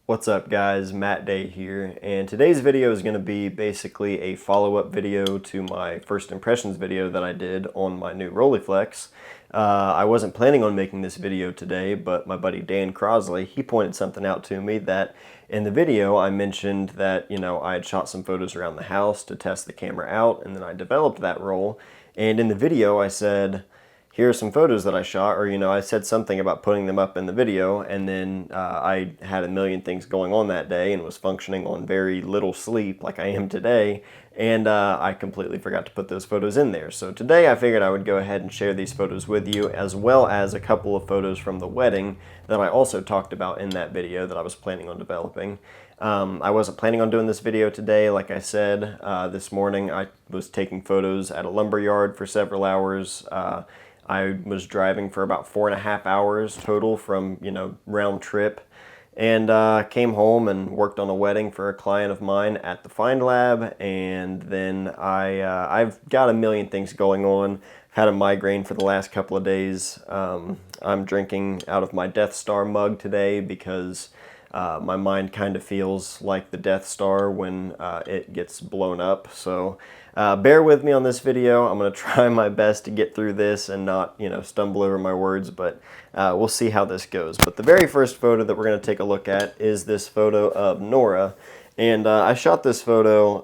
What's up guys, Matt Day here, and today's video is going to be basically a follow-up video to my first impressions video that I did on my new Rolleiflex. I wasn't planning on making this video today, but my buddy Dan Crosley, he pointed something out to me that in the video I mentioned that, I had shot some photos around the house to test the camera out, and then I developed that roll, and in the video I said, here are some photos that I shot, or I said something about putting them up in the video, and then I had a million things going on that day and was functioning on very little sleep like I am today, and I completely forgot to put those photos in there. So today I figured I would go ahead and share these photos with you, as well as a couple of photos from the wedding that I also talked about in that video that I was planning on developing. I wasn't planning on doing this video today. Like I said, this morning I was taking photos at a lumber yard for several hours. I was driving for about 4.5 hours total from, round trip, and came home and worked on a wedding for a client of mine at the Find Lab, and then I've got a million things going on. Had a migraine for the last couple of days. I'm drinking out of my Death Star mug today because my mind kind of feels like the Death Star when it gets blown up. So bear with me on this video. I'm going to try my best to get through this and not, stumble over my words, but we'll see how this goes. But the very first photo that we're going to take a look at is this photo of Nora. And I shot this photo,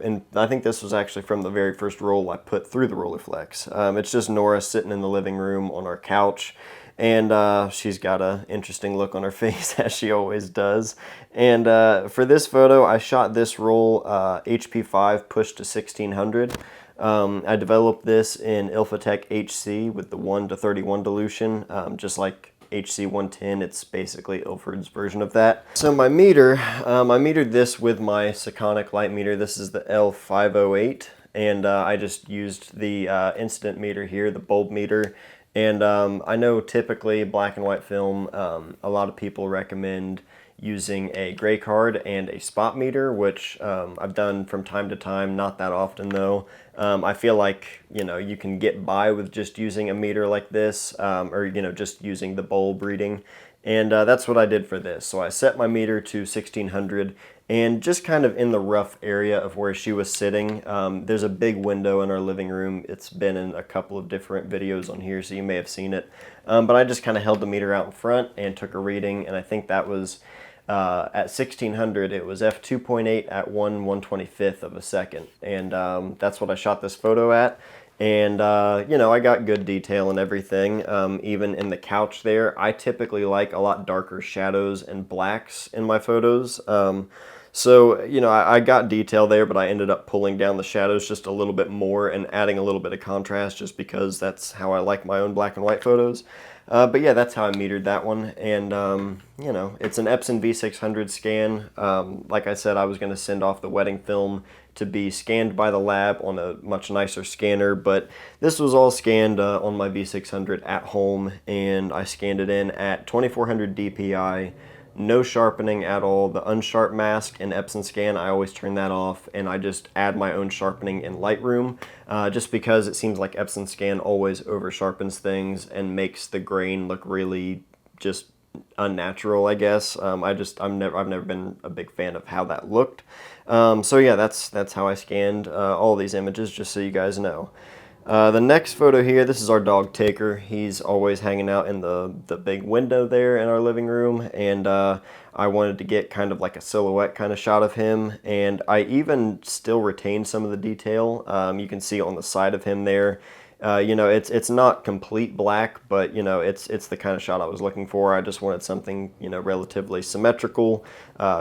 and I think this was actually from the very first roll I put through the Rolleiflex. It's just Nora sitting in the living room on our couch, and she's got an interesting look on her face, as she always does. And for this photo, I shot this roll HP5 pushed to 1600. I developed this in Ilfotec HC with the 1:31 dilution, just like HC 110, it's basically Ilford's version of that. So my meter, I metered this with my Sekonic light meter. This is the L508, and I just used the instant meter here, the bulb meter. And I know typically black and white film, a lot of people recommend using a gray card and a spot meter, which I've done from time to time, not that often though. I feel like, you can get by with just using a meter like this, or, just using the bulb reading. And that's what I did for this. So I set my meter to 1600, and just kind of in the rough area of where she was sitting, there's a big window in our living room. It's been in a couple of different videos on here, so you may have seen it. But I just kind of held the meter out in front and took a reading, and I think that was at 1600, it was f2.8 at 1/125th of a second. And that's what I shot this photo at. And, I got good detail and everything, even in the couch there. I typically like a lot darker shadows and blacks in my photos. So, I got detail there, but I ended up pulling down the shadows just a little bit more and adding a little bit of contrast just because that's how I like my own black and white photos. But yeah, that's how I metered that one. And, it's an Epson V600 scan. Like I said, I was going to send off the wedding film to be scanned by the lab on a much nicer scanner, but this was all scanned on my V600 at home, and I scanned it in at 2400 DPI, no sharpening at all. The unsharp mask in Epson Scan, I always turn that off, and I just add my own sharpening in Lightroom, just because it seems like Epson Scan always over sharpens things and makes the grain look really just unnatural, I guess. I've never been a big fan of how that looked. So yeah, that's how I scanned all these images, just so you guys know. The next photo here, this is our dog Taker. He's always hanging out in the big window there in our living room, and I wanted to get kind of like a silhouette kind of shot of him, and I even still retained some of the detail. You can see on the side of him there. It's not complete black, but it's the kind of shot I was looking for. I just wanted something relatively symmetrical.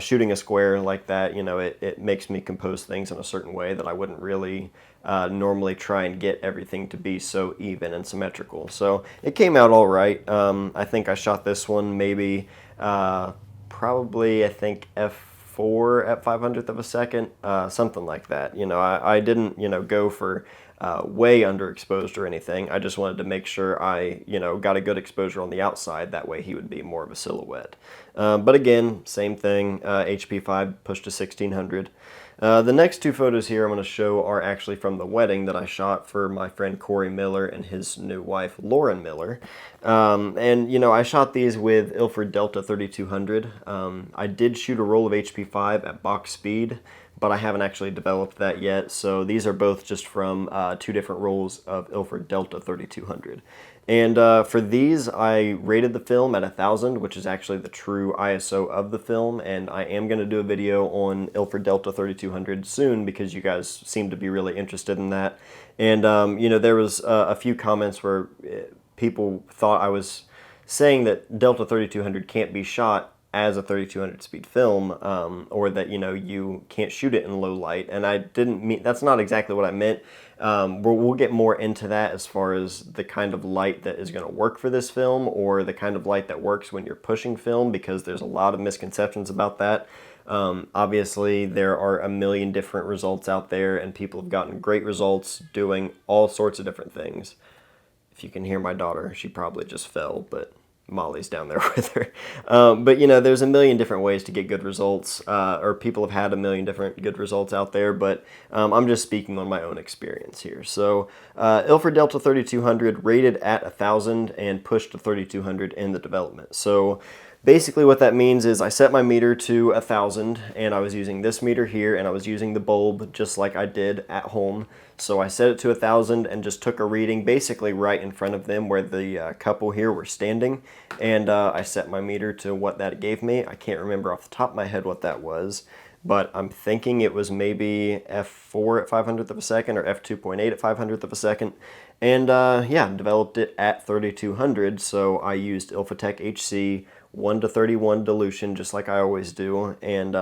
Shooting a square like that, it makes me compose things in a certain way that I wouldn't really normally try and get everything to be so even and symmetrical. So it came out all right. I think I shot this one maybe probably, I think, f4 at 500th of a second, something like that. I didn't go for way underexposed or anything. I just wanted to make sure I, got a good exposure on the outside. That way he would be more of a silhouette. But again, same thing, HP5 pushed to 1600. The next two photos here I'm going to show are actually from the wedding that I shot for my friend Corey Miller and his new wife Lauren Miller. And you know, I shot these with Ilford Delta 3200. I did shoot a roll of HP5 at box speed, but I haven't actually developed that yet. So these are both just from two different rolls of Ilford Delta 3200. And for these, I rated the film at 1000, which is actually the true ISO of the film, and I am going to do a video on Ilford Delta 3200 soon because you guys seem to be really interested in that. And, you know, there was a few comments where people thought I was saying that Delta 3200 can't be shot as a 3200 speed film, or that, you know, you can't shoot it in low light, and I didn't mean, that's not exactly what I meant. We'll get more into that as far as the kind of light that is going to work for this film, or the kind of light that works when you're pushing film, because there's a lot of misconceptions about that. Obviously, there are a million different results out there, and people have gotten great results doing all sorts of different things. If you can hear my daughter, she probably just fell, but Molly's down there with her. But you know, there's a million different ways to get good results, or people have had a million different good results out there, but I'm just speaking on my own experience here. So Ilford Delta 3200 rated at 1000 and pushed to 3200 in the development. So basically what that means is I set my meter to 1000, and I was using this meter here, and I was using the bulb just like I did at home. So I set it to 1000 and just took a reading basically right in front of them where the couple here were standing, and I set my meter to what that gave me. I can't remember off the top of my head what that was, but I'm thinking it was maybe f4 at 500th of a second or f2.8 at 500th of a second. And yeah, developed it at 3200, so I used Ilfotec HC 1:31 dilution just like I always do, and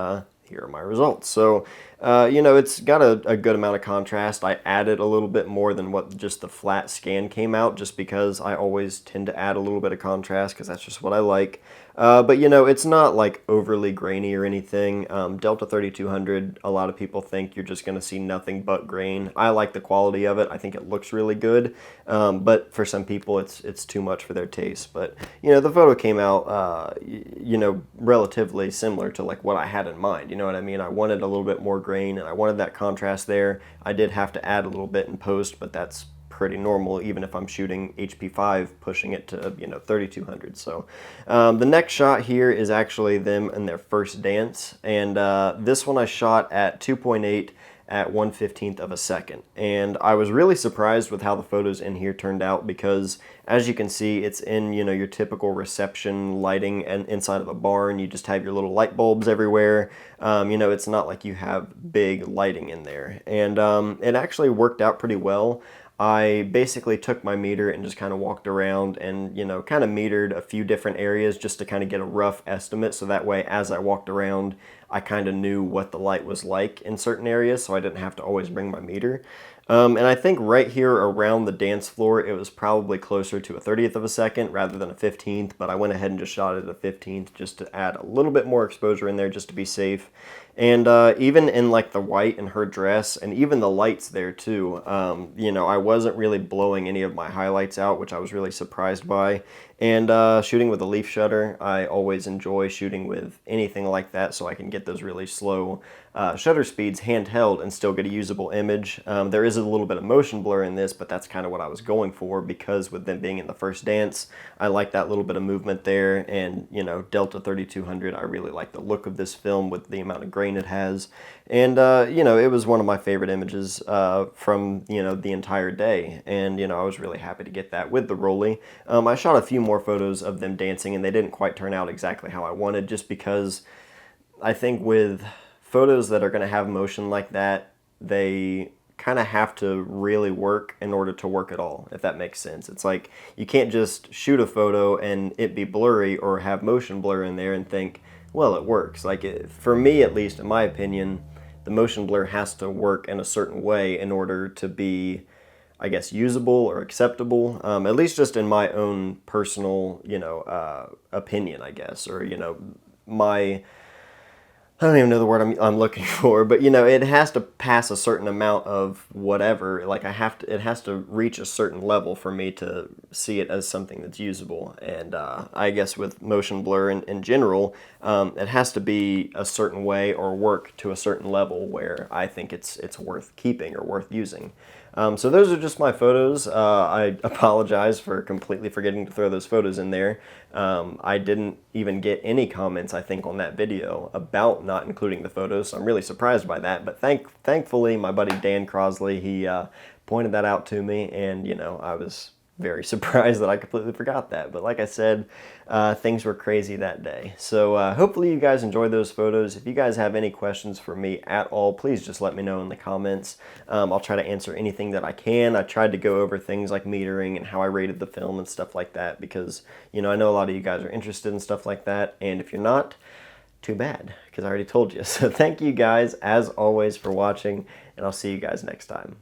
here are my results. So, you know, it's got a good amount of contrast. I added a little bit more than what just the flat scan came out, just because I always tend to add a little bit of contrast because that's just what I like. But, you know, it's not like overly grainy or anything. Delta 3200, a lot of people think you're just going to see nothing but grain. I like the quality of it. I think it looks really good. But for some people, it's too much for their taste. But, you know, the photo came out, you know, relatively similar to like what I had in mind. You know what I mean? I wanted a little bit more grain, and I wanted that contrast there. I did have to add a little bit in post, but that's pretty normal even if I'm shooting HP5 pushing it to, you know, 3200. So the next shot here is actually them in their first dance, and this one I shot at 2.8 at 1/15th of a second, and I was really surprised with how the photos in here turned out, because as you can see, it's in, you know, your typical reception lighting and inside of a barn. You just have your little light bulbs everywhere. You know, it's not like you have big lighting in there, and it actually worked out pretty well. I basically took my meter and just kind of walked around and, you know, kind of metered a few different areas just to kind of get a rough estimate, so that way as I walked around I kind of knew what the light was like in certain areas, so I didn't have to always bring my meter. And I think right here around the dance floor, it was probably closer to a 30th of a second rather than a 15th, but I went ahead and just shot it at a 15th just to add a little bit more exposure in there just to be safe. And even in like the white in her dress, and even the lights there too, you know, I wasn't really blowing any of my highlights out, which I was really surprised by. And shooting with a leaf shutter, I always enjoy shooting with anything like that, so I can get those really slow shutter speeds handheld and still get a usable image. There is a little bit of motion blur in this, but that's kind of what I was going for, because with them being in the first dance, I like that little bit of movement there. And, you know, Delta 3200, I really like the look of this film with the amount of grain it has. And, you know, it was one of my favorite images from, you know, the entire day. And, you know, I was really happy to get that with the Rollie. I shot a few more photos of them dancing, and they didn't quite turn out exactly how I wanted, just because I think with photos that are going to have motion like that, they kind of have to really work in order to work at all, if that makes sense. It's like you can't just shoot a photo and it be blurry or have motion blur in there and think, well, it works. Like, for me, at least in my opinion, the motion blur has to work in a certain way in order to be, I guess, usable or acceptable, at least just in my own personal, you know, opinion, I guess, or, you know, my I don't even know the word I'm looking for, but you know, it has to pass a certain amount of whatever. Like it has to reach a certain level for me to see it as something that's usable. And I guess with motion blur in general, it has to be a certain way or work to a certain level where I think it's worth keeping or worth using. So those are just my photos. I apologize for completely forgetting to throw those photos in there. I didn't even get any comments, I think, on that video about not including the photos, so I'm really surprised by that. But thankfully, my buddy Dan Crosley, he pointed that out to me, and you know, I was very surprised that I completely forgot that. But like I said, things were crazy that day. So hopefully you guys enjoyed those photos. If you guys have any questions for me at all, please just let me know in the comments. I'll try to answer anything that I can. I tried to go over things like metering and how I rated the film and stuff like that because, you know, I know a lot of you guys are interested in stuff like that. And if you're not, too bad, because I already told you. So thank you guys, as always, for watching, and I'll see you guys next time.